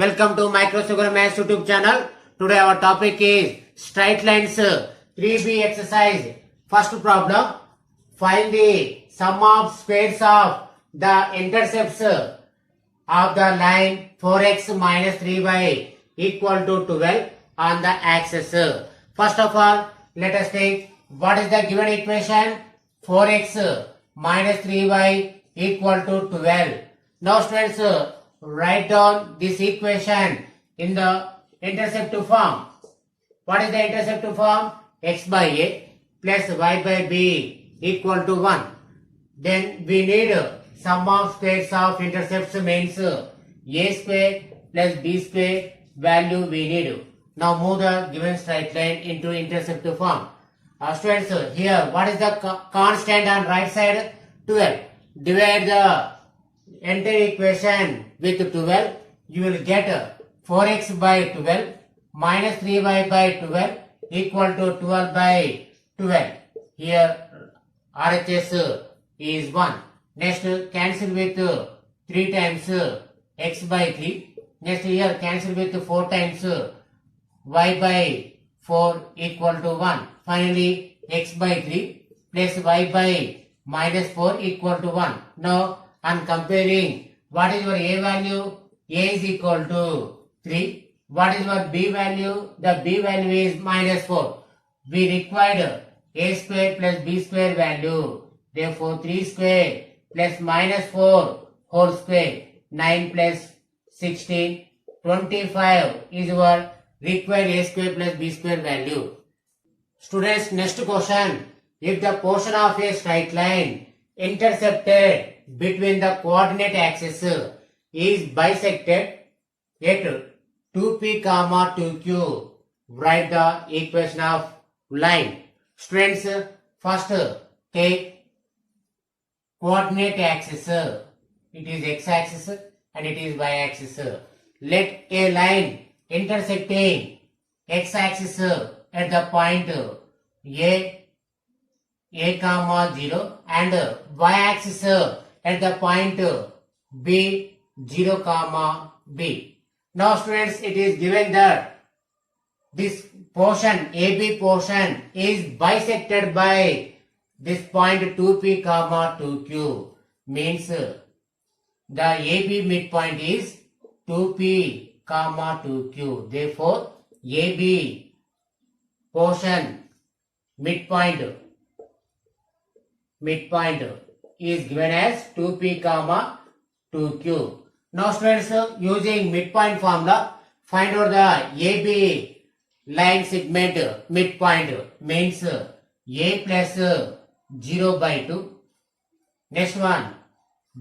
Welcome to Microsugar Maths YouTube channel. Today our topic is straight lines 3B exercise. First problem, find the sum of squares of the intercepts of the line 4x minus 3y equal to 12 on the axis. First of all, let us take what is the given equation. 4x minus 3y equal to 12. Now students, write down this equation in the interceptive form. What is the interceptive form? X by a plus y by b equal to 1. Then we need sum of squares of intercepts means a square plus b square value we need. Now move the given straight line into interceptive form. Students, here what is the constant on right side? 12. Divide the entire equation with 12, you will get 4x by 12 minus 3y by 12 equal to 12 by 12. Here RHS is 1. Next cancel with 3 times x by 3. Next here cancel with 4 times y by 4 equal to 1. Finally x by 3 plus y by minus 4 equal to 1. Now on comparing, what is your a value? A is equal to 3. What is your b value? The b value is minus 4. We required a square plus b square value. Therefore 3 square plus minus 4 whole square. 9 plus 16. 25 is your required a square plus b square value. Students, next question. If the portion of a straight line intercepted between the coordinate axis is bisected at 2p comma 2q, write the equation of line. Students, first take coordinate axis. It is x-axis and it is y-axis. Let a line intersecting x-axis at the point a comma 0 and y-axis at the point b 0 comma b. Now students, it is given that this portion AB portion is bisected by this point 2p comma 2q, means the AB midpoint is 2p comma 2q. Therefore AB portion midpoint is given as 2p comma 2q. Now students, using midpoint formula, find out the AB line segment midpoint, means a plus 0 by 2. Next one,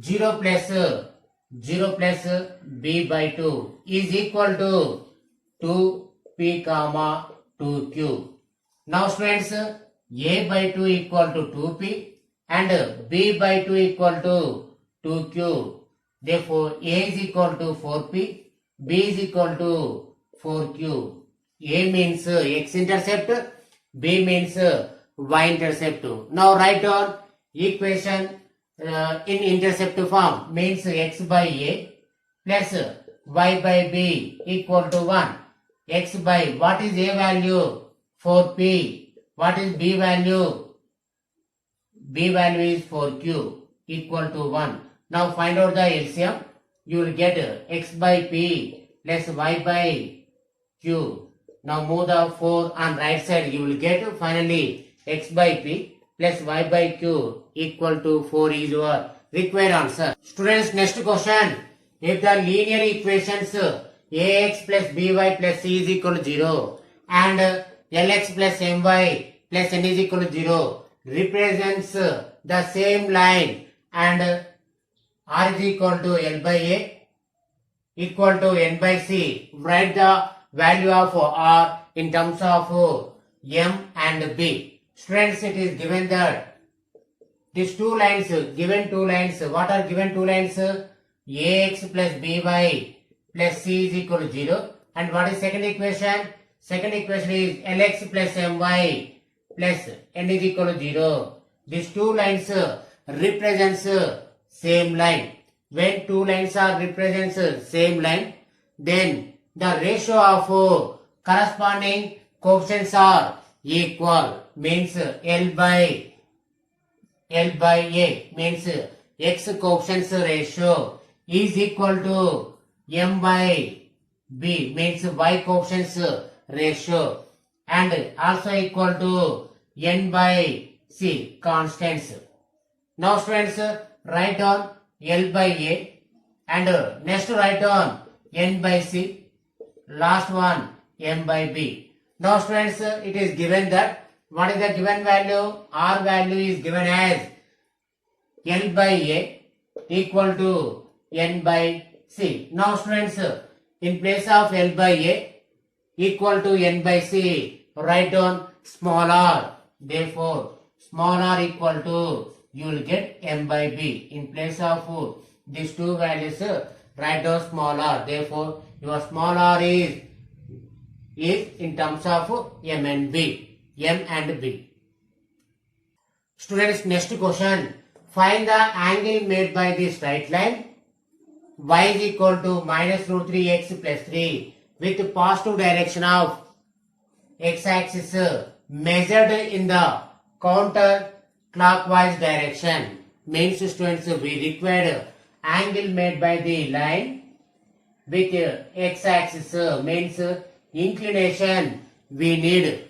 0 plus b by 2 is equal to 2p comma 2q. Now students, a by 2 equal to 2p and b by 2 equal to 2q. Therefore a is equal to 4p, b is equal to 4q. A means x-intercept, b means y-intercept. Now write down equation in intercept form, means x by a plus y by b equal to 1. X by, what is a value? 4p. What is b value? B value is 4q equal to 1. Now find out the LCM. You will get x by p plus y by q. Now move the 4 on right side. You will get finally x by p plus y by q equal to 4 is your required answer. Students, next question. If the linear equations ax plus by plus c is equal to 0 and lx plus my plus n is equal to 0 represents the same line and r is equal to L by A equal to n by c, write the value of r in terms of m and b. Students, it is given that these two lines, given two lines, what are given two lines? Ax plus by plus c is equal to 0. And what is second equation? Second equation is Lx plus my plus n is equal to 0. These two lines represents same line. When two lines are represents same line, then the ratio of corresponding coefficients are equal, means L by A means x coefficients ratio is equal to M by B means y coefficients ratio and also equal to N by C constants. Now students, write down L by A and next write down N by C, last one M by B. Now students, it is given that what is the given value? R value is given as L by A equal to N by C. Now students, in place of L by A equal to N by C, write down small r. Therefore, small r equal to, you will get M by B. In place of these two values, write down small r. Therefore, your small r is in terms of M and B. M and B. Students, next question. Find the angle made by the straight line y is equal to minus root 3x plus 3 with positive direction of x-axis measured in the counter clockwise direction. Means students, we required angle made by the line with x-axis means inclination we need.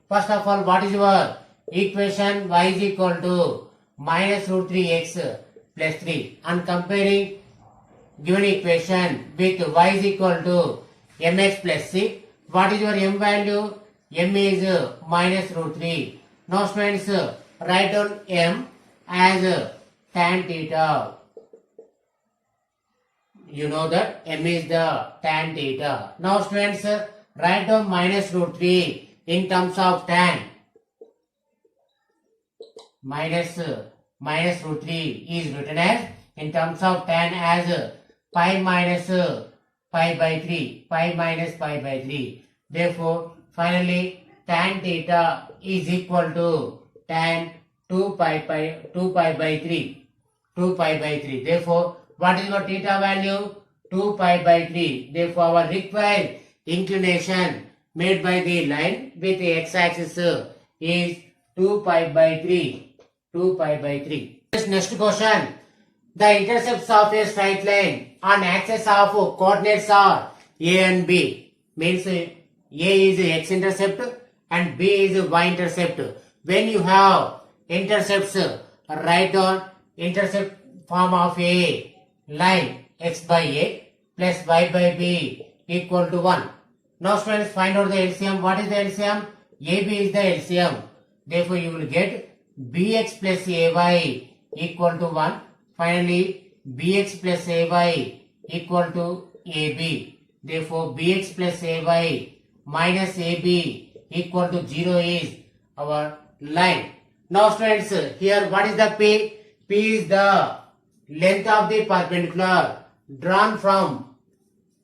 First of all, what is your equation? Y is equal to minus root 3x plus 3 and comparing given equation with y is equal to mx plus c. What is your m value? M is minus root 3. Now students, write down m as tan theta. You know that m is the tan theta. Now students, write down minus root 3 in terms of tan. Minus root 3 is written as in terms of tan as pi minus pi by 3. Pi minus pi by 3. Therefore, finally, tan theta is equal to tan 2 pi by 3. 2 pi by 3. Therefore, what is your theta value? 2 pi by 3. Therefore, our required inclination made by the line with the x-axis is 2 pi by 3. 2 pi by 3. Next question. The intercepts of a straight line on axis of coordinates are A and B. Means A is x-intercept and B is y-intercept. When you have intercepts, write down intercept form of a line x by A plus y by B equal to 1. Now students, find out the LCM. What is the LCM? AB is the LCM. Therefore, you will get bx plus ay equal to 1. Finally, bx plus ay equal to ab. Therefore, bx plus ay minus ab equal to 0 is our line. Now students, here what is the P? P is the length of the perpendicular drawn from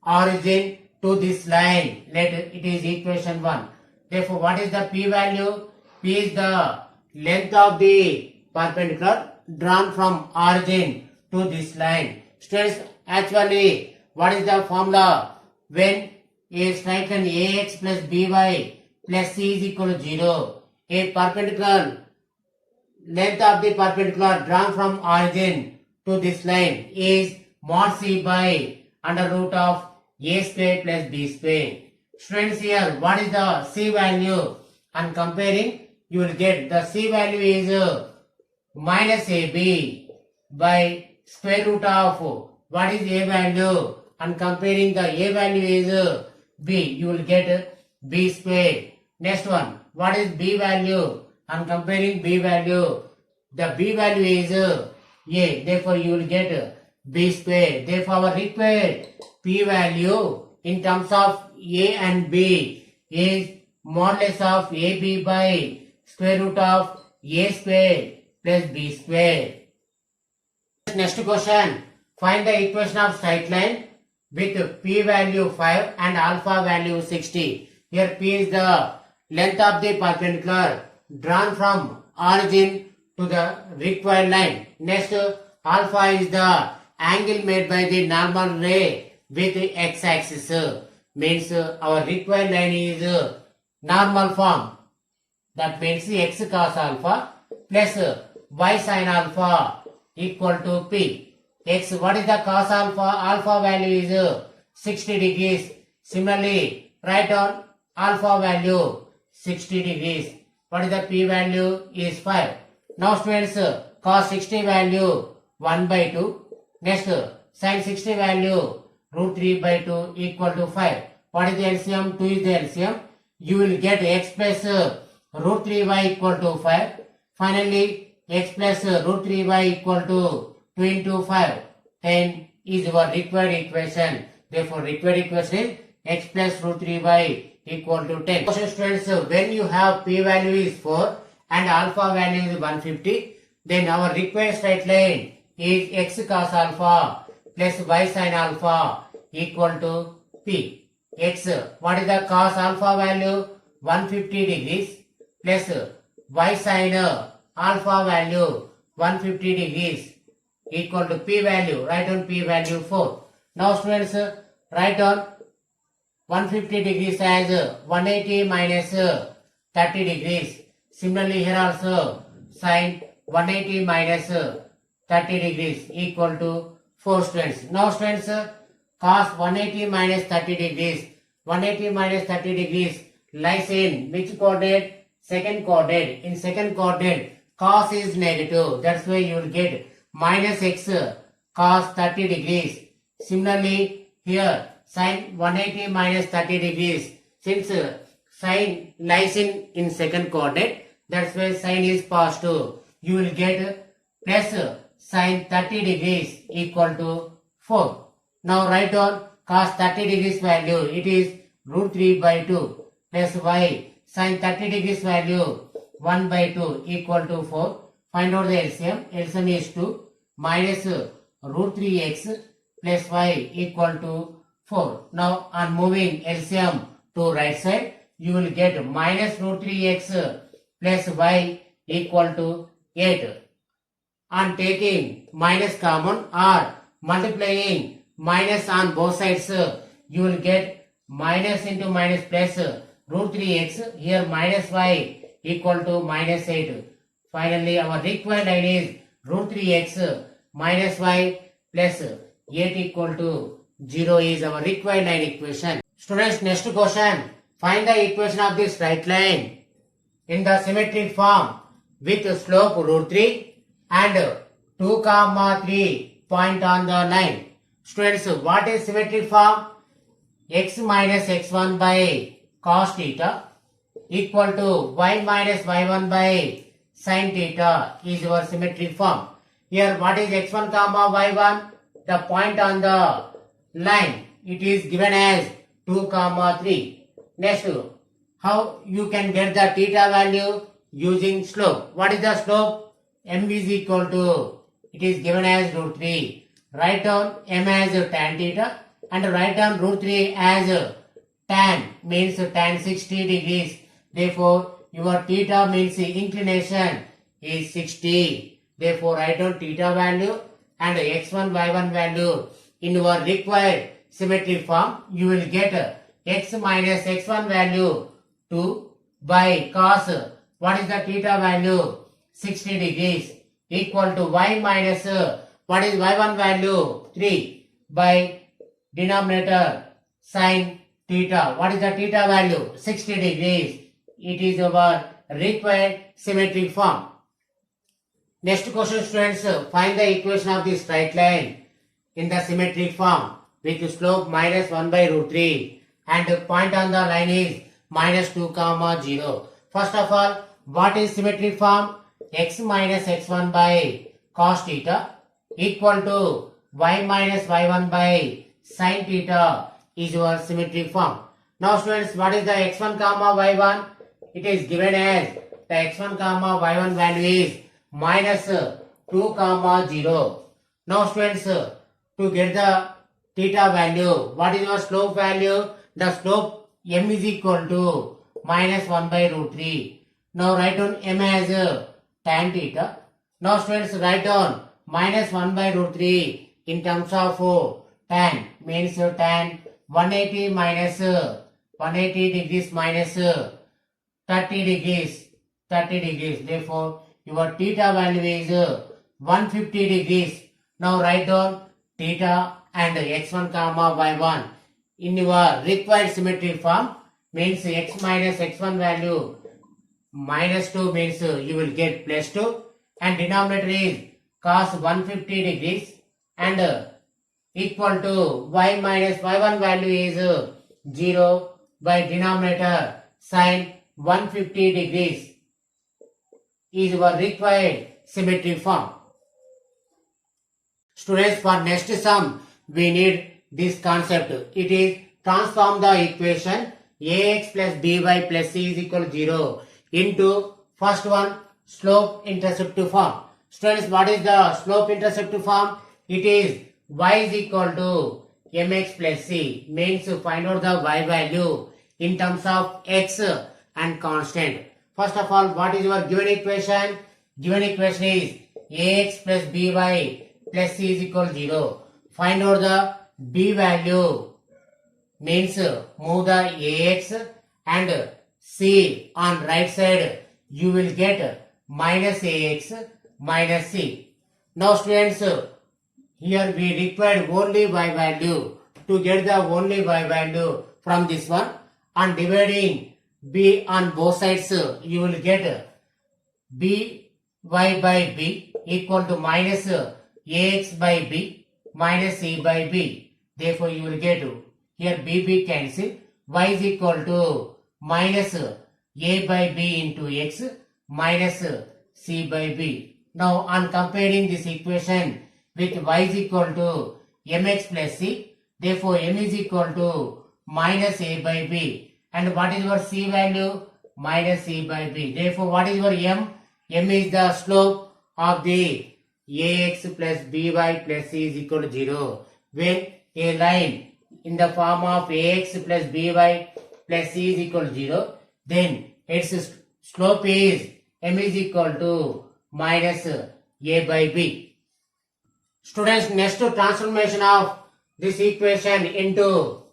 origin to this line. Let it is equation 1. Therefore, what is the P value? P is the length of the perpendicular drawn from origin to this line. Students, actually, what is the formula? When a straight line ax plus by plus c is equal to 0, a perpendicular length of the perpendicular drawn from origin to this line is mod c by under root of a square plus b square. Students, here what is the c value? On comparing, you will get the c value is minus ab by square root of what is a value? On comparing, the a value is b, you will get b square. Next one, what is b value? On comparing b value, the b value is a, therefore you will get b square. Therefore, our required p value in terms of a and b is modulus of ab by square root of a square plus b square. Next question. Find the equation of straight line with p value 5 and alpha value 60. Here p is the length of the perpendicular drawn from origin to the required line. Next, alpha is the angle made by the normal ray with x-axis. Means our required line is normal form. That means x cos alpha plus y sin alpha equal to p. X, what is the cos alpha? Alpha value is 60 degrees. Similarly, write down alpha value 60 degrees. What is the p value? Is 5. Now students, cos 60 value 1 by 2. Next, sin 60 value root 3 by 2 equal to 5. What is the LCM? 2 is the LCM. You will get x plus root 3y equal to 5. Finally, x plus root 3y equal to 2 into 5. 10 is your required equation. Therefore, required equation is x plus root 3y equal to 10. So students, when you have p value is 4 and alpha value is 150, then our required straight line is x cos alpha plus y sin alpha equal to p. X, what is the cos alpha value? 150 degrees plus y sin alpha value 150 degrees equal to p value. Write down p value 4. Now students, write down 150 degrees as 180 minus 30 degrees. Similarly, here also sin 180 minus 30 degrees equal to 4 students. Now students, cos 180 minus 30 degrees. 180 minus 30 degrees lies in which coordinate? Second coordinate. In second coordinate, cos is negative. That's why you will get minus x cos 30 degrees. Similarly, here sin 180 minus 30 degrees. Since sin lies in second coordinate, that's why sin is positive. You will get plus sin 30 degrees equal to 4. Now write down cos 30 degrees value. It is root 3 by 2 plus y sin 30 degrees value 1 by 2 equal to 4. Find out the LCM. LCM is 2 minus root 3x plus y equal to 4. Now on moving LCM to right side, you will get minus root 3x plus y equal to 8. On taking minus common or multiplying minus on both sides, you will get minus into minus plus root 3x. Here minus y equal to minus 8. Finally, our required line is root 3x minus y plus 8 equal to 0 is our required line equation. Students, next question. Find the equation of this straight line in the symmetric form with slope root 3 and 2, 3 point on the line. Students, what is symmetric form? X minus x1 by cos theta equal to y minus y1 by sin theta is your symmetric form. Here what is x1 comma y1? The point on the line. It is given as 2, 3. Next, how you can get the theta value? Using slope. What is the slope? M is equal to, it is given as root 3. Write down m as tan theta and write down root 3 as tan, means tan 60 degrees. Therefore, your theta means inclination is 60. Therefore, write down theta value and x1, y1 value in your required symmetric form. You will get x minus x1 value 2 by cos, what is the theta value? 60 degrees equal to y minus, what is y1 value? 3 by denominator sin theta. What is the theta value? 60 degrees. It is our required symmetric form. Next question, students. Find the equation of this straight line in the symmetric form with slope minus 1 by root 3 and point on the line is minus 2, 0. First of all, what is symmetric form? X minus x1 by cos theta equal to y minus y1 by sin theta is your symmetric form. Now students, what is the x1 y1? It is given as the x1 y1 value is minus 2, 0. Now students, to get the theta value, what is your slope value? The slope m is equal to minus 1 by root 3. Now write down m as tan theta. Now students, write down minus 1 by root 3 in terms of tan means tan 180 minus 180 degrees minus 30 degrees 30 degrees. Therefore, your theta value is 150 degrees. Now write down theta and x1 comma y1 in your required symmetric form. Means x minus x1 value minus 2 means you will get plus 2, and denominator is cos 150 degrees and equal to y minus y1 value is 0 by denominator sin 150 degrees is your required symmetric form. Students, for next sum we need this concept. It is transform the equation ax plus by plus c is equal to 0 into first one slope intercept form. Students, what is the slope intercept form? It is y is equal to mx plus c, means find out the y value in terms of x and constant. First of all, what is your given equation? Given equation is ax plus by plus c is equal to 0. Find out the b value, means move the ax and c on right side, you will get minus ax minus c. Now students, here we required only y value. To get the only y value from this one, on dividing b on both sides, you will get by by b equal to minus ax by b minus c by b. Therefore, you will get here b cancel, y is equal to minus a by b into x minus c by b. Now, on comparing this equation with y is equal to mx plus c, therefore m is equal to minus a by b. And what is your c value? Minus c by b. Therefore, what is your m? M is the slope of the ax plus by plus c is equal to 0. When a line in the form of ax plus by plus c is equal to 0, then its slope is m is equal to minus a by b. Students, next transformation of this equation into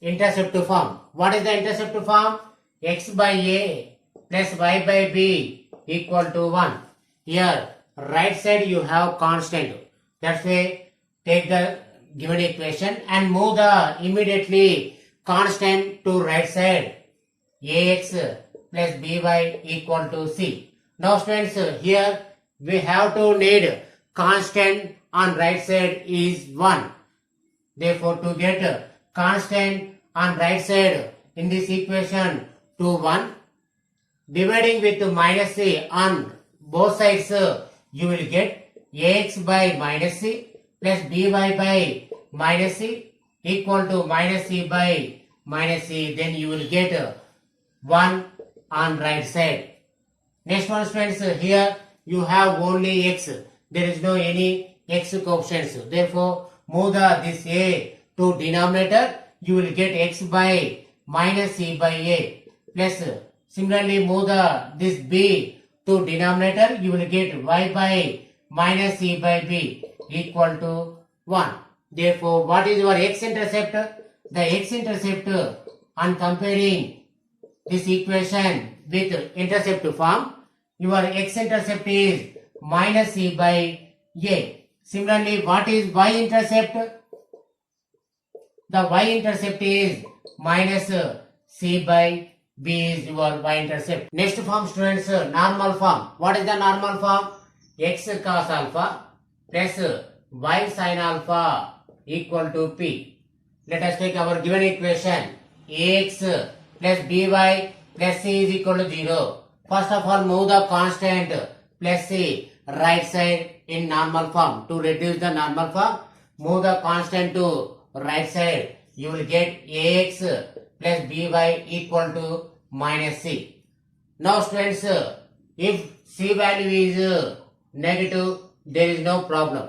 intercept form. What is the intercept form? X by a plus y by b equal to 1. Here, right side you have constant. That's why take the given equation and move the immediately constant to right side. Ax plus by equal to c. Now students, here we have to need constant on right side is 1. Therefore, to get constant on right side in this equation to 1, dividing with minus c on both sides, you will get ax by minus c plus by minus c equal to minus c by minus c. Then you will get 1 on right side. Next one, friends, here you have only x. There is no any x coefficients. Therefore, move this a to denominator. You will get x by minus c by a plus. Similarly, move this b to denominator. You will get y by minus c by b equal to 1. Therefore, what is your x-intercept? The x-intercept on comparing this equation with intercept form, your x-intercept is minus c by a. Similarly, what is y-intercept? The y-intercept is minus c by b is your y-intercept. Next form, students, normal form. What is the normal form? X cos alpha plus y sin alpha equal to p. Let us take our given equation. Ax plus by plus c is equal to 0. First of all, move the constant plus c right side in normal form. To reduce the normal form, move the constant to right side. You will get ax plus by equal to minus c. Now students, if c value is negative, there is no problem.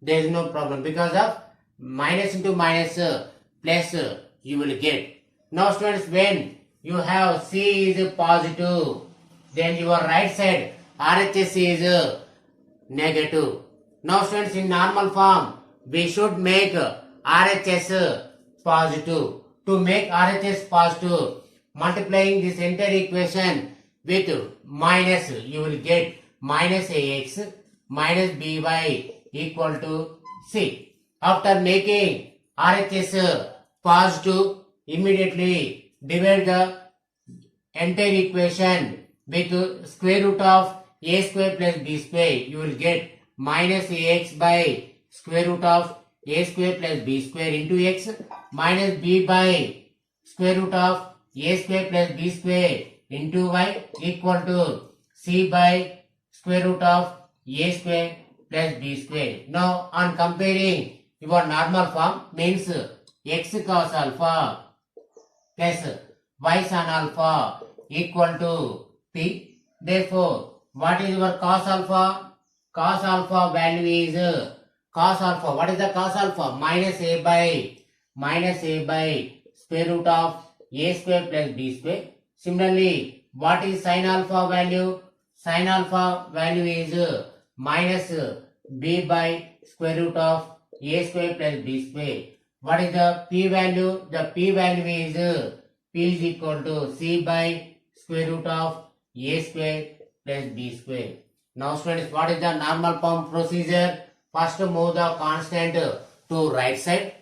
There is no problem because of minus into minus plus you will get. Now students, when you have c is positive, then your right side RHS is negative. Now students, in normal form, we should make RHS positive. To make RHS positive, multiplying this entire equation with minus, you will get minus AX minus BY equal to C. After making RHS positive, immediately divide the entire equation with square root of a square plus b square. You will get minus ax by square root of a square plus b square into x minus b by square root of a square plus b square into y equal to c by square root of a square plus b square. Now on comparing your normal form means x cos alpha plus y sin alpha equal to p. Therefore, what is your cos alpha? Cos alpha value is cos alpha. What is the cos alpha? Minus a by square root of a square plus b square. Similarly, what is sin alpha value? Sin alpha value is minus b by square root of a square plus b square. What is the p value? The p value is p is equal to c by square root of a square plus b square. Now students, what is the normal form procedure? First move the constant to right side.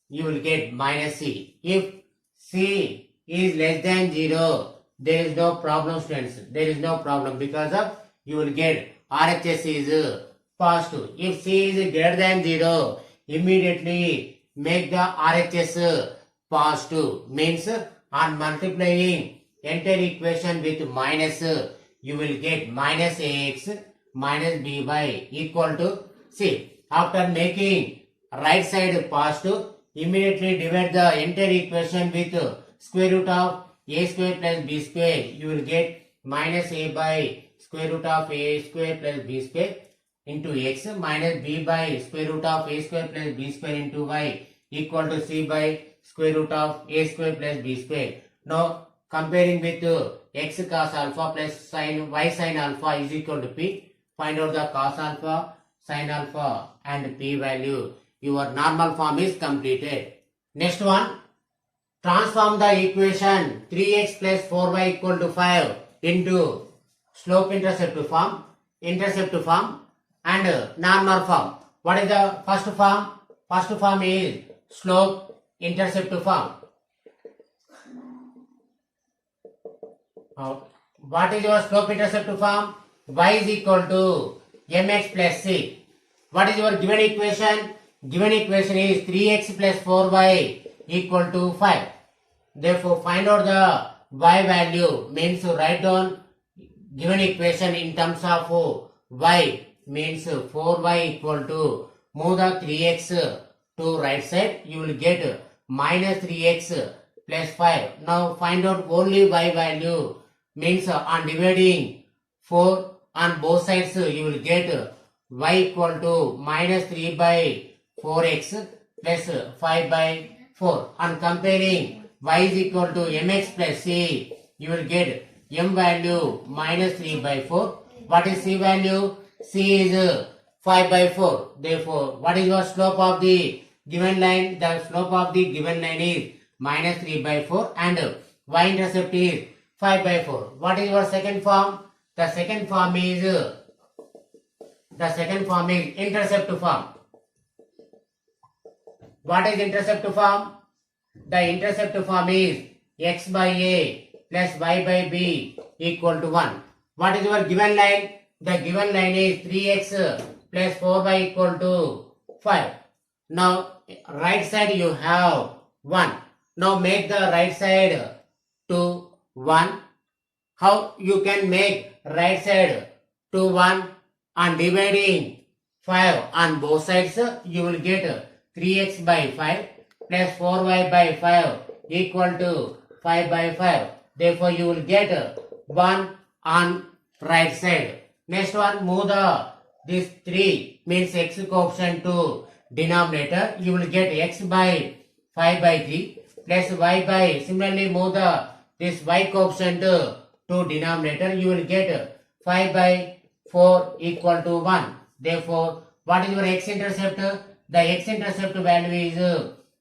You will get minus c. If c is less than 0, there is no problem students. There is no problem because of you will get RHS is positive. If c is greater than 0, immediately make the RHS positive. Means on multiplying entire equation with minus, you will get minus ax minus by equal to c. After making right side positive, immediately divide the entire equation with square root of a square plus b square. You will get minus a by square root of a square plus b square into x minus b by square root of a square plus b square into y equal to c by square root of a square plus b square. Now comparing with x cos alpha plus sin y sin alpha is equal to p. Find out the cos alpha, sin alpha and p value. Your normal form is completed. Next one, transform the equation 3x plus 4y equal to 5 into slope intercept form and normal form. What is the first form? First form is slope intercept form. What is your slope intercept form? Y is equal to mx plus c. What is your given equation? Given equation is 3x plus 4y equal to 5. Therefore, find out the y value. Means write down given equation in terms of y. Means 4y equal to, move the 3x to right side. You will get minus 3x plus 5. Now find out only y value. Means on dividing 4 on both sides, you will get y equal to minus 3 by 4x plus 5 by 4. On comparing y is equal to mx plus c, you will get m value minus 3 by 4. What is c value? C is 5 by 4. Therefore, what is your slope of the given line? The slope of the given line is minus 3 by 4 and y-intercept is 5 by 4. What is your second form? The second form is intercept form. What is intercept form? The intercept form is x by a plus y by b equal to 1. What is your given line? The given line is 3x plus 4y equal to 5. Now right side you have 1. Now make the right side to 1. How you can make right side to 1? On dividing 5 on both sides, you will get 3x by 5 plus 4y by 5 equal to 5 by 5. Therefore, you will get 1 on right side. Next one, move this 3 means x coefficient to denominator. You will get x by 5 by 3 plus y by, similarly move this y coefficient to denominator. You will get 5 by 4 equal to 1. Therefore, what is your x-intercept? the x-intercept value is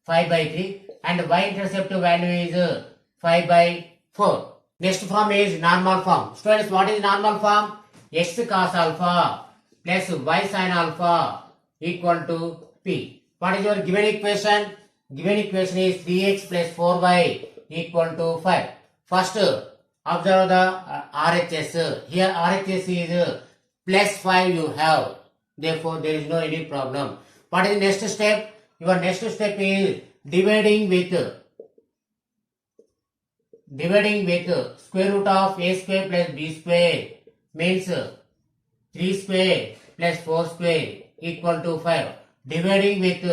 5 by 3 and y-intercept value is 5 by 4. Next form is normal form. Students, what is normal form? X cos alpha plus y sin alpha equal to P. What is your given equation? Given equation is 3x plus 4y equal to 5. First, observe the RHS. Here RHS is plus 5 you have. Therefore, there is no any problem. What is the next step? Your next step is dividing with square root of a square plus b square means 3 square plus 4 square equal to 5. Dividing with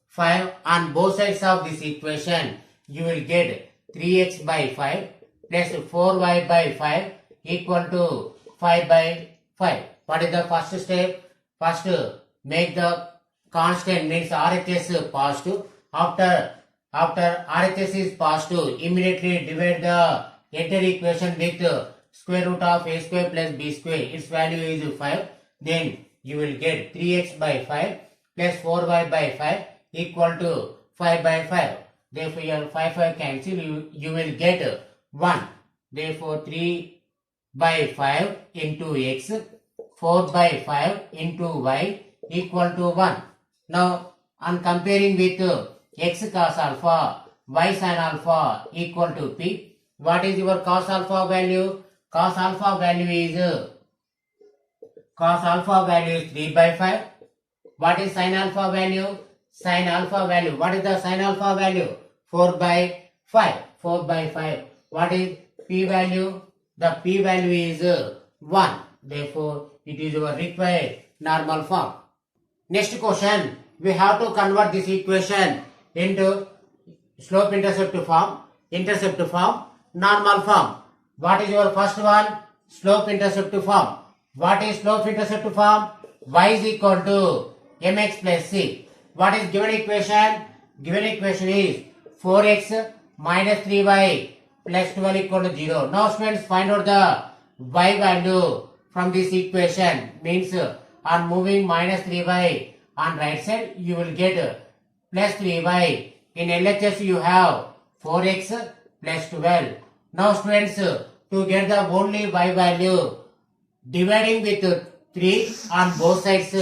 5 on both sides of this equation, you will get 3x by 5 plus 4y by 5 equal to 5 by 5. What is the first step? First, make the constant means RHS positive. After RHS is positive, immediately divide the entire equation with square root of a square plus b square. Its value is 5. Then you will get 3x by 5 plus 4y by 5 equal to 5 by 5. Therefore, your 5 cancel. You will get 1. Therefore, 3 by 5 into x, 4 by 5 into y equal to 1. Now, on comparing with x cos alpha, y sin alpha equal to P. What is your cos alpha value? Cos alpha value is 3 by 5. What is sin alpha value? Sin alpha value. What is the sin alpha value? 4 by 5. 4 by 5. What is P value? The P value is 1. Therefore, it is your required normal form. Next question. We have to convert this equation into slope intercept form, normal form. What is your first one? Slope intercept form. What is slope intercept form? Y is equal to mx plus c. What is given equation? Given equation is 4x minus 3y plus 12 equal to 0. Now students, find out the y value from this equation. Means on moving minus 3y on right side, you will get plus 3y. In LHS you have 4x plus 12. Now students, to get the only y value, dividing with 3 on both sides,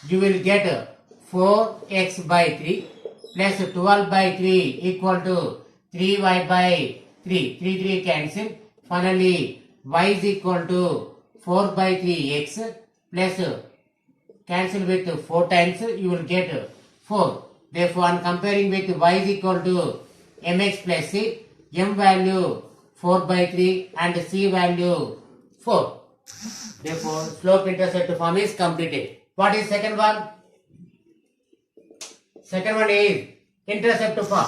you will get 4x by 3 plus 12 by 3 equal to 3y by 3. 3 cancel. Finally, y is equal to 4 by 3x plus cancel with 4 times, you will get 4. Therefore, on comparing with y is equal to mx plus c, m value 4 by 3 and c value 4. Therefore, slope intercept form is completed. What is second one? Second one is intercept form.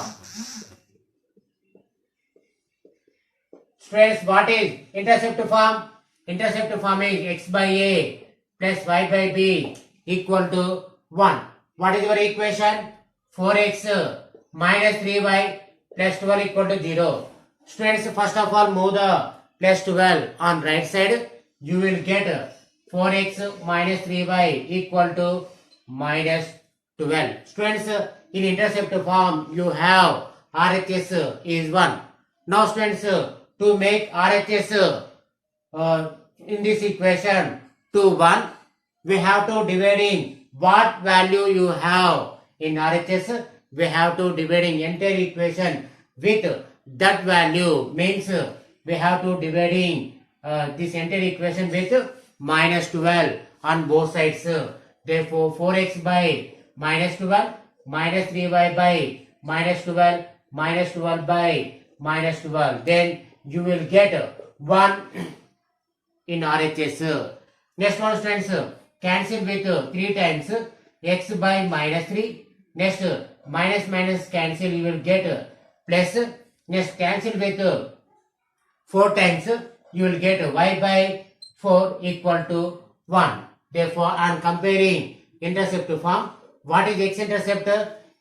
Students, what is intercept form? Intercept form is x by a plus y by b equal to 1. What is your equation? 4x minus 3y plus 12 equal to 0. Students, first of all, move the plus 12 on right side. You will get 4x minus 3y equal to minus 12. Students, in intercept form, you have RHS is 1. Now, students, to make RHS in this equation to 1, we have to dividing what value you have in RHS. We have to dividing entire equation with that value. Means we have to dividing this entire equation with minus 12 on both sides. Therefore, 4x by minus 12, minus 3y by minus 12, minus 12 by minus 12. Then you will get 1 in RHS. Next one, students, cancel with 3 times x by minus 3. Next, minus cancel, you will get plus. Next, cancel with 4 times, you will get y by 4 equal to 1. Therefore, I am comparing intercept form. What is x-intercept?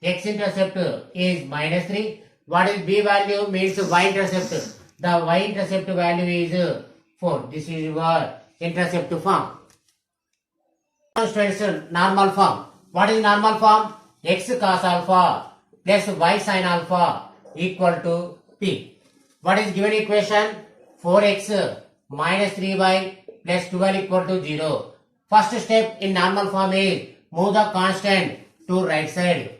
X-intercept is minus 3. What is b value? Means y-intercept. The y-intercept value is 4. This is your intercept form. Students, normal form. What is normal form? x cos alpha plus y sin alpha equal to p. What is given equation? 4x minus 3y plus 12 equal to 0. First step in normal form is move the constant to right side.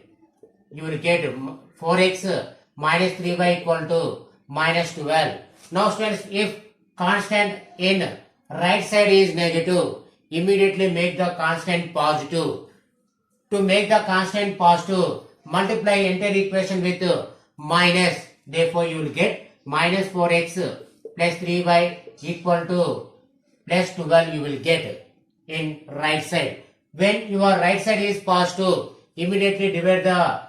You will get 4x minus 3y equal to minus 12. Now students, if constant in right side is negative, immediately make the constant positive. To make the constant positive, multiply entire equation with minus. Therefore, you will get minus 4x plus 3y equal to plus 12 you will get in right side. When your right side is positive, immediately divide the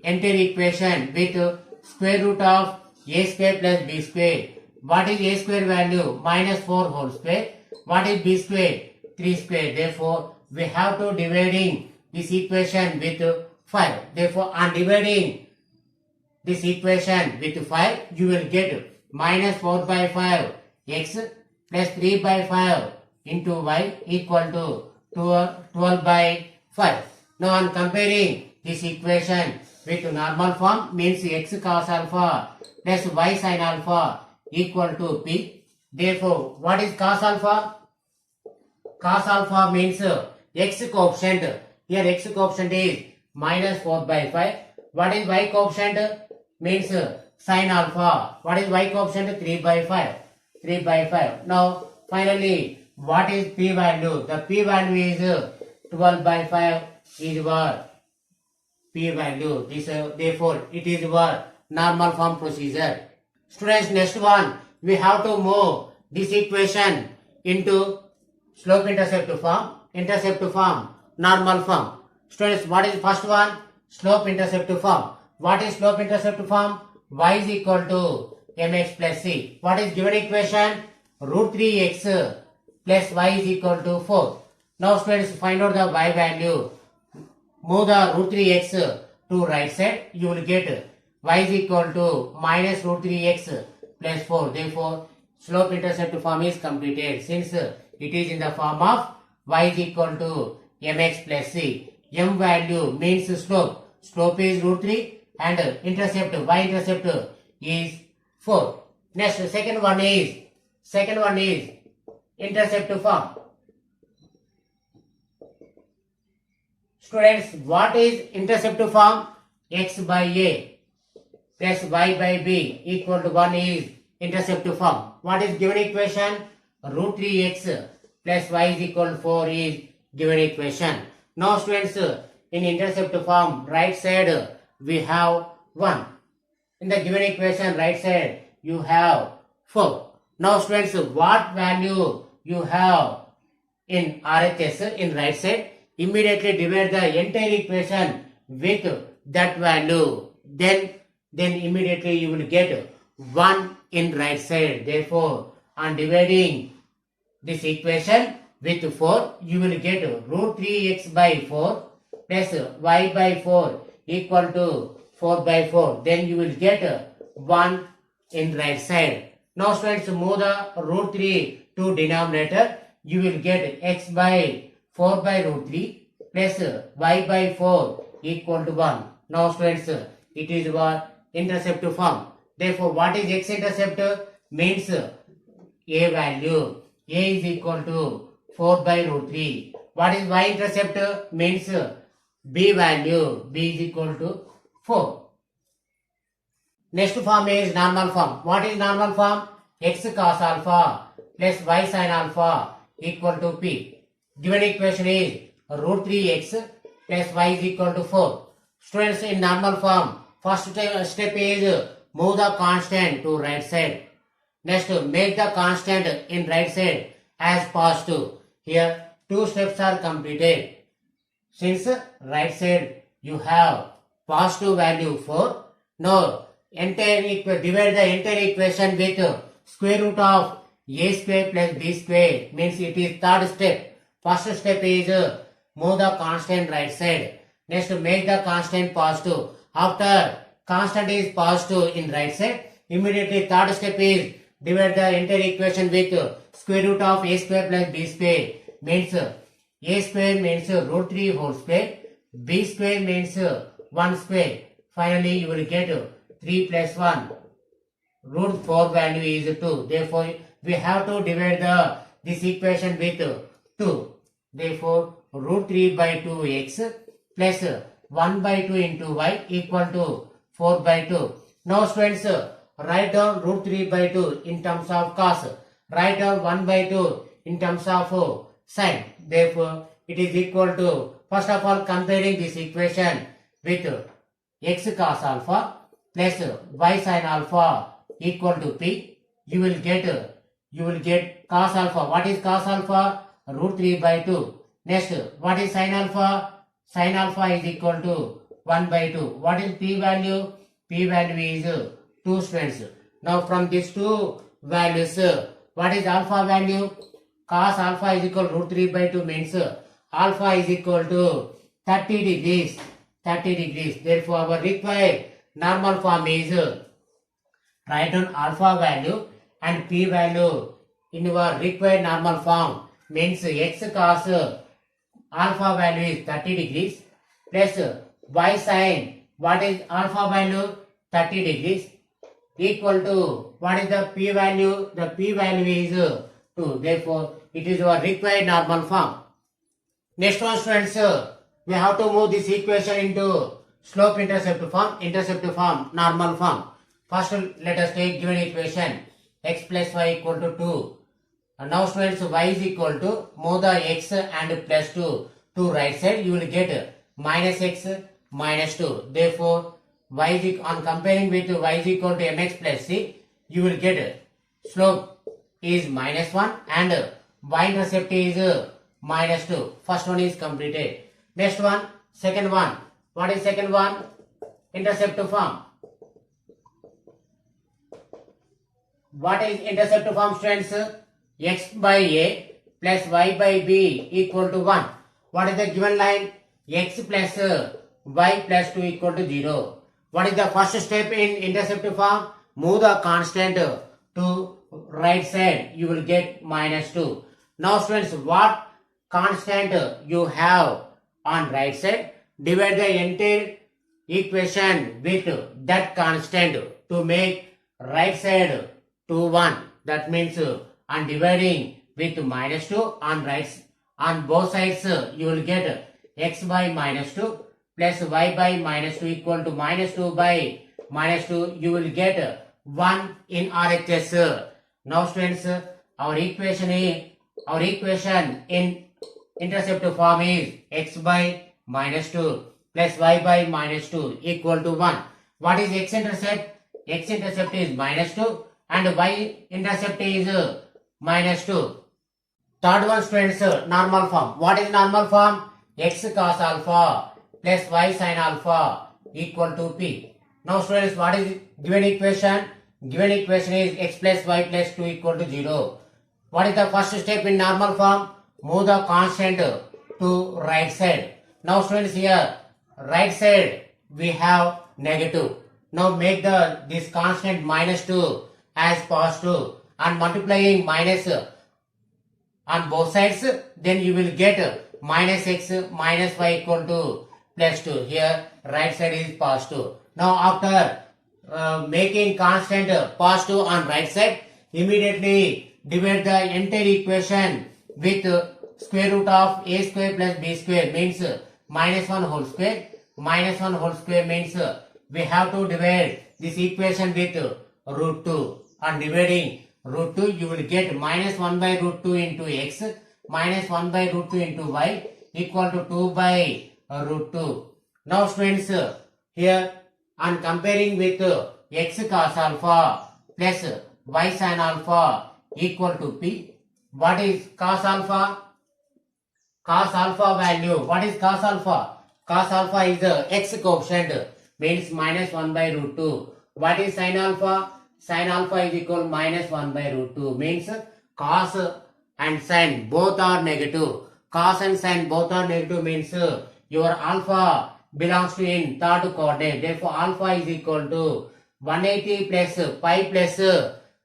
entire equation with square root of a square plus b square. What is a square value? Minus 4 whole square. What is b square? 3 square. Therefore, we have to dividing this equation with 5. Therefore, on dividing this equation with 5, you will get minus 4 by 5 x plus 3 by 5 into y equal to 12 by 5. Now, on comparing this equation with normal form means x cos alpha plus y sin alpha equal to p. Therefore, what is cos alpha? Cos alpha means x coefficient. Here x coefficient is minus 4 by 5. What is y coefficient? Means sin alpha. What is y coefficient? 3 by 5. 3 by 5. Now, finally, what is p value? The p value is 12 by 5 is what? P value. This, therefore, it is what? Normal form procedure. Students, next one, we have to move this equation into slope intercept form, normal form. Students, what is first one? Slope intercept form. What is slope intercept form? Y is equal to mx plus c. What is given equation? Root 3x plus y is equal to 4. Now students, find out the y value. Move the root 3x to right side. You will get y is equal to minus root 3x plus 4. Therefore, slope intercept form is completed. Since it is in the form of y is equal to mx plus c. M value means slope. Slope is root 3 and intercept, y intercept is 4. Next, second one is intercept form. Students, what is intercept form? X by a plus y by b equal to 1 is intercept form. What is given equation? Root 3x plus y is equal to 4 is given equation. Now students, in intercept form, right side we have 1. In the given equation, right side you have 4. Now students, what value you have in RHS in right side? Immediately divide the entire equation with that value. Then immediately you will get 1 in right side. Therefore, on dividing this equation with 4, you will get root 3x by 4 plus y by 4 equal to 4 by 4. Then you will get 1 in right side. Now students, move the root 3 to denominator. You will get x by 4 by root 3 plus y by 4 equal to 1. Now students, it is what? Intercept form. Therefore, what is x-intercept? Means a value. A is equal to 4 by root 3. What is y-intercept? Means b value. B is equal to 4. Next form is normal form. What is normal form? X cos alpha plus y sin alpha equal to p. Given equation is root 3x plus y is equal to 4. Students, in normal form, first step is move the constant to right side. Next, make the constant in right side as positive. Here, 2 steps are completed. Since right side you have positive value 4, now divide the entire equation with square root of a square plus b square, means it is third step. First step is move the constant right side. Next, make the constant positive. After constant is positive in right side, immediately third step is divide the entire equation with square root of a square plus b square, means a square means root 3 whole square b square means 1 square. Finally, you will get 3 plus 1. Root 4 value is 2. Therefore, we have to divide this equation with 2. Therefore, root 3 by 2x plus 1 by 2 into y equal to 4 by 2. Now, students, write down root 3 by 2 in terms of cos. Write down 1 by 2 in terms of sin. Therefore, it is equal to, first of all, comparing this equation with x cos alpha plus y sin alpha equal to p. You will get cos alpha. What is cos alpha? Root 3 by 2. Next, what is sin alpha? Sin alpha is equal to 1 by 2. What is p value? P value is 2, students. Now from these two values, what is alpha value? Cos alpha is equal to root 3 by 2 means alpha is equal to 30 degrees. 30 degrees. Therefore, our required normal form is write down alpha value and p value in our required normal form means x cos alpha value is 30 degrees plus y sin, what is alpha value? 30 degrees equal to, what is the p value? The p value is 2. Therefore, it is our required normal form. Next one, students, we have to move this equation into slope intercept form, normal form. First, let us take given equation x plus y equal to 2. And now, students, y is equal to, move the x and plus 2 to right side, you will get minus x minus 2. Therefore, y is on comparing with y is equal to mx plus c, you will get slope is minus 1 and y-intercept is minus 2. First one is completed. Next one, second one. What is second one? Intercept form. What is intercept form, students? X by a plus y by b equal to 1. What is the given line? X plus y plus 2 equal to 0. What is the first step in intercept form? Move the constant to right side. You will get minus 2. Now, students, what constant you have on right side? Divide the entire equation with that constant to make right side to 1. That means on dividing with minus 2 on both sides, you will get x by minus 2 plus y by minus 2 equal to minus 2 by minus 2. You will get 1 in RHS. Now, students, our equation in intercept form is x by minus 2 plus y by minus 2 equal to 1. What is x-intercept? X-intercept is minus 2 and y-intercept is minus 2. Third one, students, normal form. What is normal form? X cos alpha plus y sin alpha equal to p. Now, students, what is given equation? Given equation is x plus y plus 2 equal to 0. What is the first step in normal form? Move the constant to right side. Now, students, here right side we have negative. Now make this constant minus 2 as positive and multiplying minus on both sides, then you will get minus x minus y equal to plus 2. Here right side is positive. Now after making constant positive on right side, immediately divide the entire equation with square root of a square plus b square means minus 1 whole square. Minus 1 whole square means we have to divide this equation with root 2. On dividing root 2, you will get minus 1 by root 2 into x minus 1 by root 2 into y equal to 2 by root 2. Now, students, here on comparing with x cos alpha plus y sin alpha equal to p. What is cos alpha? Cos alpha value. What is cos alpha? Cos alpha is the x coefficient means minus 1 by root 2. What is sin alpha? Sin alpha is equal minus 1 by root 2 means cos and sin both are negative. Cos and sin both are negative means your alpha belongs to in third coordinate. Therefore, alpha is equal to 180 plus pi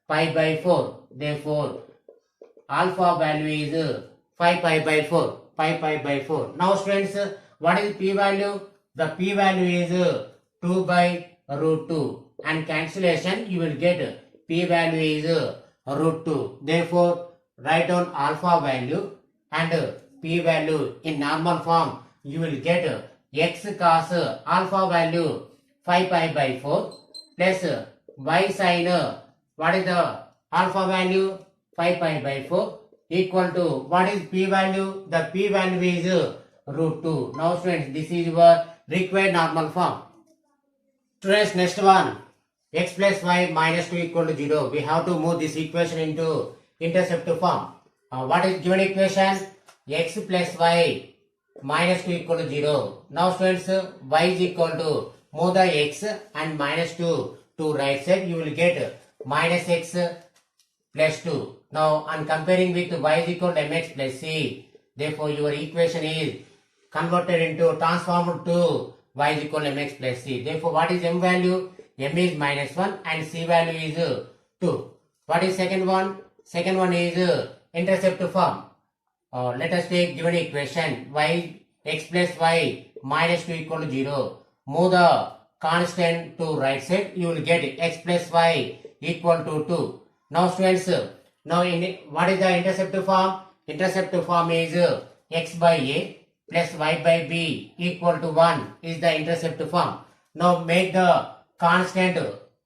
by 4. Therefore, alpha value is 5 pi by 4. Now, students, what is p value? The p value is 2 by root 2, and cancellation you will get p value is root 2. Therefore, write down alpha value and p value in normal form. You will get x cos alpha value 5 pi by 4 plus y sin what is the alpha value 5 pi by 4 equal to what is p value? The p value is root 2. Now students, this is your required normal form. Students, next one, x plus y minus 2 equal to 0. We have to move this equation into intercept form. What is given equation? X plus y minus 2 equal to 0. Now students, y is equal to move the x and minus 2 to right side. You will get minus x plus 2. Now on comparing with y is equal to mx plus c. Therefore your equation is converted into transformed to y is equal to mx plus c. Therefore what is m value? M is minus 1 and c value is 2. What is second one? Second one is intercept form. Let us take given equation y x plus y minus 2 equal to 0. Move the constant to right side. You will get x plus y equal to 2. Now students, now what is the intercept form? Intercept form is x by a plus y by b equal to 1 is the intercept form. Now make the constant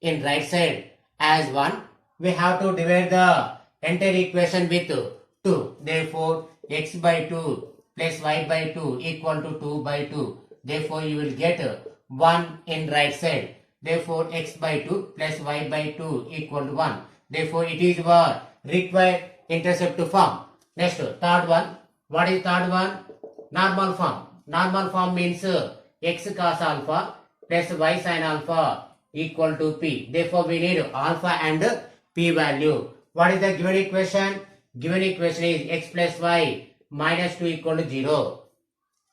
in right side as 1. We have to divide the entire equation with 2. Therefore, x by 2 plus y by 2 equal to 2 by 2. Therefore, you will get 1 in right side. Therefore, x by 2 plus y by 2 equal to 1. Therefore, it is our required intercept form. Next, third one. What is third one? Normal form. Normal form means x cos alpha plus y sin alpha equal to p. Therefore, we need alpha and p value. What is the given equation? Given equation is x plus y minus 2 equal to 0.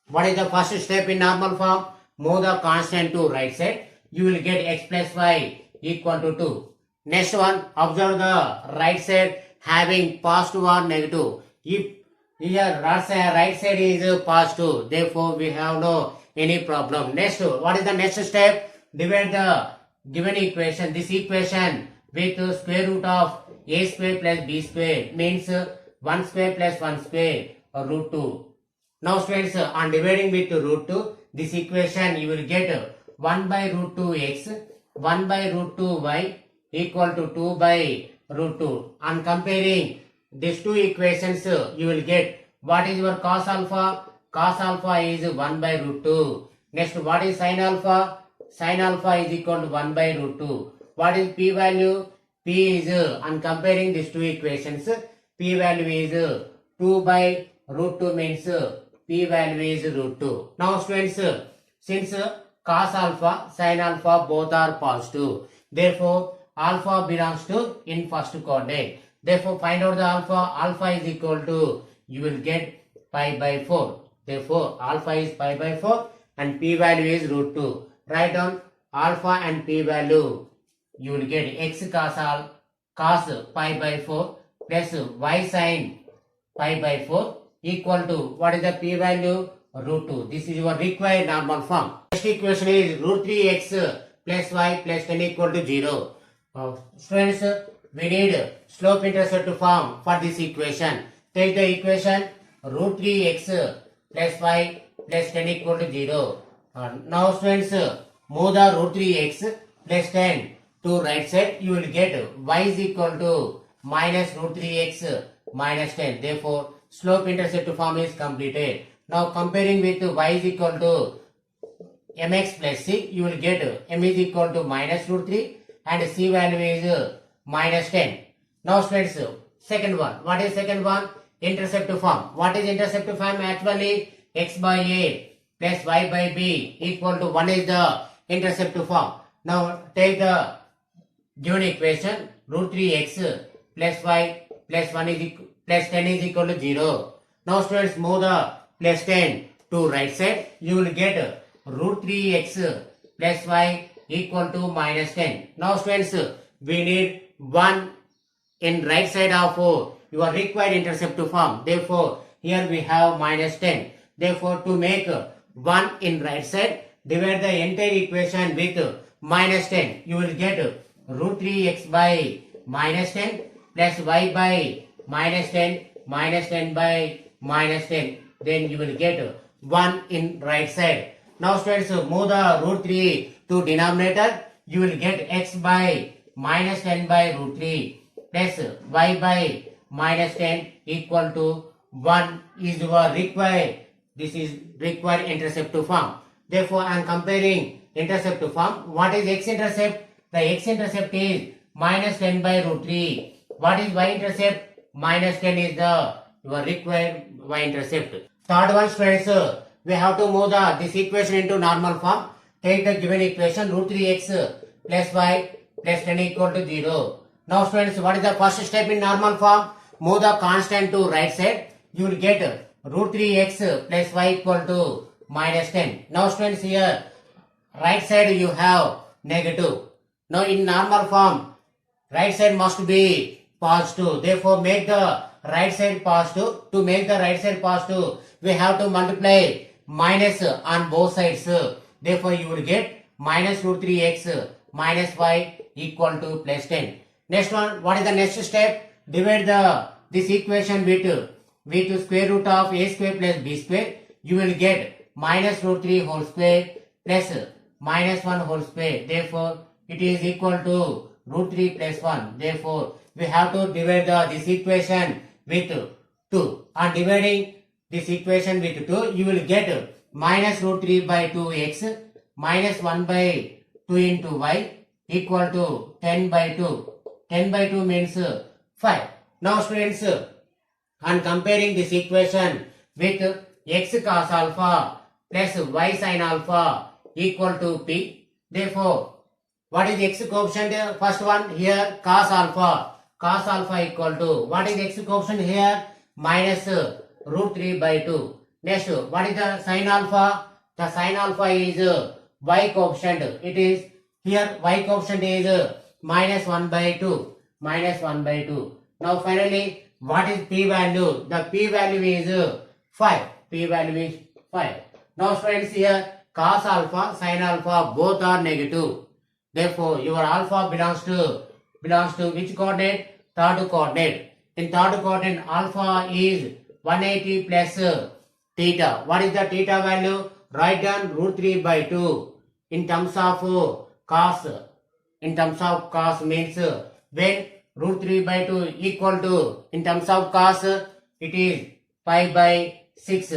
What is the first step in normal form? Move the constant to right side. You will get x plus y equal to 2. Next one, observe the right side having positive or negative. If here right side is positive, therefore we have no any problem. Next, what is the next step? Divide the given equation, this equation with square root of a square plus b square means 1 square plus 1 square root 2. Now students, on dividing with root 2, this equation you will get 1 by root 2x, 1 by root 2y equal to 2 by root 2. On comparing these two equations, you will get what is your cos alpha? Cos alpha is 1 by root 2. Next, what is sin alpha? Sin alpha is equal to 1 by root 2. What is p value? P is, on comparing these two equations, p value is 2 by root 2 means p value is root 2. Now students, since cos alpha, sin alpha both are positive, therefore alpha belongs to in first coordinate. Therefore find out the alpha. Alpha is equal to, you will get pi by 4. Therefore alpha is pi by 4 and p value is root 2. Write down alpha and p value. You will get x cos pi by 4 plus y sin pi by 4 equal to what is the p value? Root 2. This is your required normal form. Next equation is root 3x plus y plus 10 equal to 0. Students, we need slope intercept form for this equation. Take the equation root 3x plus y plus 10 equal to 0. Now students, move the root 3x plus 10 to right side. You will get y is equal to minus root 3x minus 10. Therefore, slope intercept form is completed. Now comparing with y is equal to mx plus c, you will get m is equal to minus root 3 and c value is minus 10. Now students, second one. What is second one? Intercept form. What is intercept form? Actually, x by a plus y by b equal to 1 is the intercept form. Now take the given equation root 3x plus y plus 1 is plus 10 is equal to 0. Now students, move the plus 10 to right side. You will get root 3x plus y equal to minus 10. Now students, we need 1 in right side of your required intercept form. Therefore, here we have minus 10. Therefore, to make 1 in right side. Divide the entire equation with minus 10. You will get root 3x by minus 10 plus y by minus 10 minus 10 by minus 10. Then you will get 1 in right side. Now students, move the root 3 to denominator. You will get x by minus 10 by root 3 plus y by minus 10 equal to 1 is your required. This is required intercept to form. Therefore, I am comparing intercept to form. What is x-intercept? The x-intercept is minus 10 by root 3. What is y-intercept? Minus 10 is the your required y-intercept. Third one, students, we have to move this equation into normal form. Take the given equation root 3x plus y plus 10 equal to 0. Now students, what is the first step in normal form? Move the constant to right side. You will get root 3x plus y equal to minus 10. Now students, here right side you have negative. Now in normal form, right side must be positive. Therefore make the right side positive. To make the right side positive, we have to multiply minus on both sides. Therefore you will get minus root 3x minus y equal to plus 10. Next one, what is the next step? Divide this equation with square root of a square plus b square. You will get minus root 3 whole square plus minus 1 whole square. Therefore, it is equal to root 3 plus 1. Therefore, we have to divide this equation with 2. On dividing this equation with 2, you will get minus root 3 by 2x minus 1 by 2 into y equal to 10 by 2. 10 by 2 means 5. Now students, on comparing this equation with x cos alpha plus y sin alpha equal to p. Therefore, what is x coefficient? First one here cos alpha. Cos alpha equal to, what is x coefficient here? Minus root 3 by 2. Next, what is the sin alpha? The sin alpha is y coefficient. It is here y coefficient is minus 1 by 2. Minus 1 by 2. Now finally, what is p value? The p value is 5. P value is 5. Now students, here cos alpha, sin alpha both are negative. Therefore, your alpha belongs to which coordinate? Third coordinate. In third coordinate, alpha is 180 plus theta. What is the theta value? Write down root 3 by 2 in terms of cos. In terms of cos means when root 3 by 2 equal to, in terms of cos, it is pi by 6.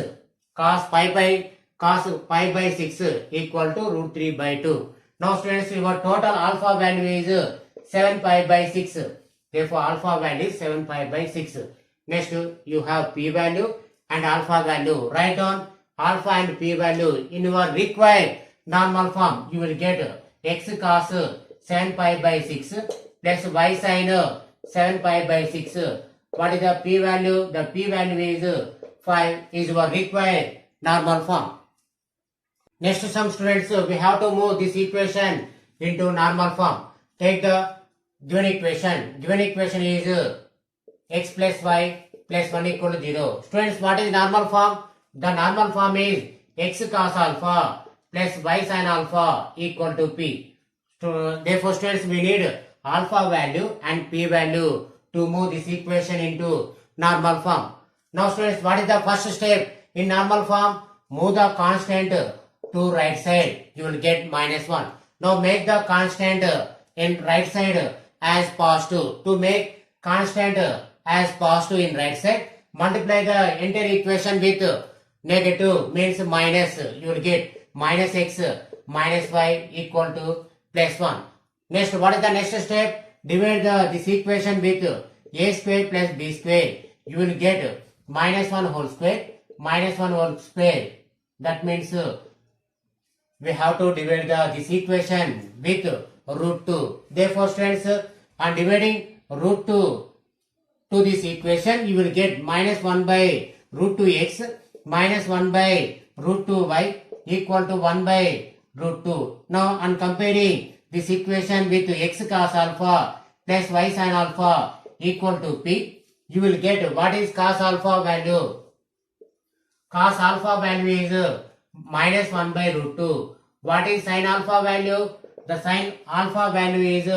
Cos pi by 6 equal to root 3 by 2. Now students, your total alpha value is 7 pi by 6. Therefore, alpha value is 7 pi by 6. Next, you have p value and alpha value. Write down alpha and p value in your required normal form. You will get x cos 7 pi by 6 plus y sin 7 pi by 6. What is the p value? The p value is 5 is your required normal form. Next, some students, we have to move this equation into normal form. Take the given equation. Given equation is x plus y plus 1 equal to 0. Students, what is normal form? The normal form is x cos alpha plus y sin alpha equal to p. So, therefore, students, we need alpha value and p value to move this equation into normal form. Now, students, what is the first step in normal form? Move the constant to right side. You will get minus 1. Now, make the constant in right side as positive. To make constant as positive in right side, multiply the entire equation with negative means minus. You will get minus x minus y equal to plus 1. Next, what is the next step? Divide this equation with a square plus b square. You will get minus 1 whole square minus 1 whole square. That means we have to divide this equation with root 2. Therefore, students, on dividing root 2 to this equation, you will get minus 1 by root 2x minus 1 by root 2y equal to 1 by root 2. Now, on comparing this equation with x cos alpha plus y sin alpha equal to p, you will get what is cos alpha value. Cos alpha value is minus 1 by root 2. What is sin alpha value? The sin alpha value is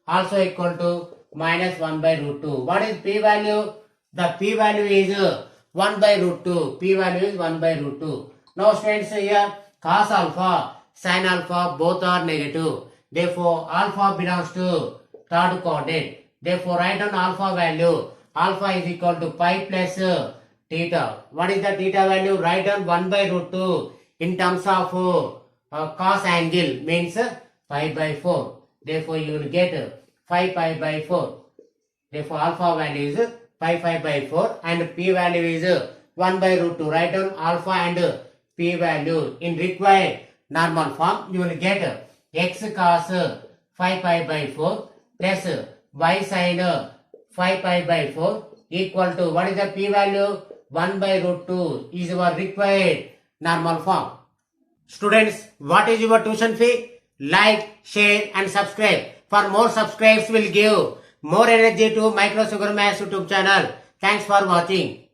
also equal to minus 1 by root 2. What is p value? The p value is 1 by root 2. P value is 1 by root 2. Now students, here cos alpha, sin alpha both are negative. Therefore alpha belongs to third quadrant. Therefore write down alpha value. Alpha is equal to pi plus theta. What is the theta value? Write down 1 by root 2 in terms of cos angle, means pi by 4. Therefore you will get 5 pi by 4. Therefore alpha value is pi by 4 and p value is 1 by root 2. Write down alpha and p value in required normal form. You will get x cos 5 pi by 4 plus y sin 5 pi by 4 equal to, what is the p value? 1 by root 2 is our required normal form. Students, what is your tuition fee? Like, share and subscribe. For more subscribes will give more energy to Micro Sugar Maths YouTube channel. Thanks for watching.